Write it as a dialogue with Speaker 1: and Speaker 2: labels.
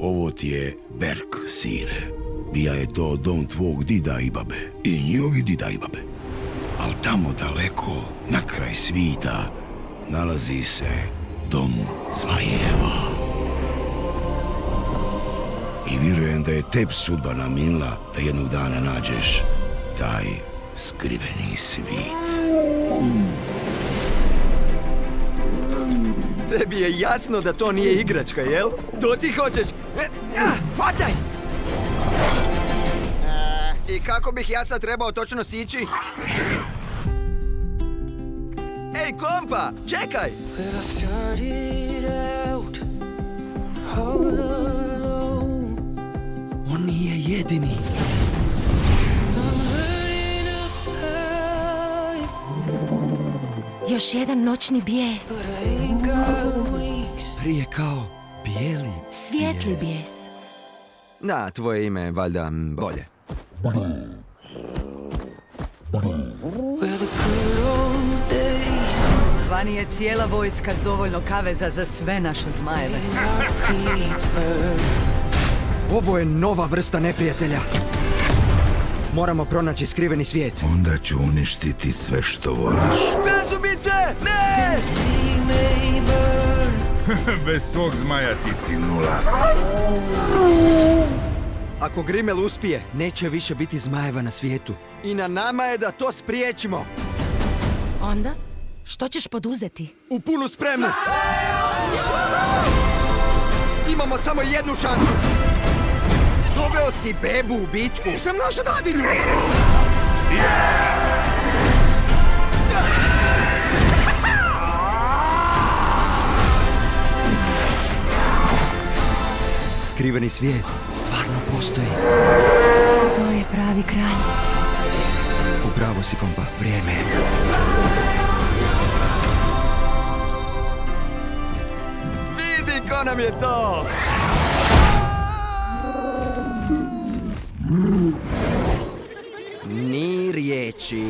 Speaker 1: Ovo ti je Berk, sine. Bija je to dom tvog dida i babe. I njihovi dida i babe. Al tamo daleko, na kraj svita, nalazi se dom zmajeva. I vjerujem da je tebi sudba naminila da jednog dana nađeš taj skriveni svit.
Speaker 2: Tebi je jasno da to nije igračka, jel? To ti hoćeš? Hvataj! I kako bih ja sad trebao točno sići? Ej, kompa, čekaj! On nije jedini.
Speaker 3: Još jedan noćni bijes.
Speaker 2: Prije kao bijeli
Speaker 3: Svijetli bijes.
Speaker 2: Da, tvoje ime je valjda bolje.
Speaker 4: Vani je cijela vojska s dovoljno kaveza za sve naše zmajeve.
Speaker 2: Ovo je nova vrsta neprijatelja. Moramo pronaći skriveni svijet.
Speaker 1: Onda ću uništiti sve što voliš.
Speaker 2: Bezubice! Ne!
Speaker 1: Bez tog zmaja ti si nula.
Speaker 2: Ako Grimel uspije, neće više biti zmajeva na svijetu. I na nama je da to spriječimo.
Speaker 3: Onda? Što ćeš poduzeti?
Speaker 2: U punu spremnu! Imamo samo jednu šansu. Doveo si bebu u bitku. Nisam našao dadilju. Skriveni svijet stvarno postoji.
Speaker 3: To je pravi kralj.
Speaker 2: Upravo si, kompa. Vrijeme je. Vidi ko nam je to! Ni riječi.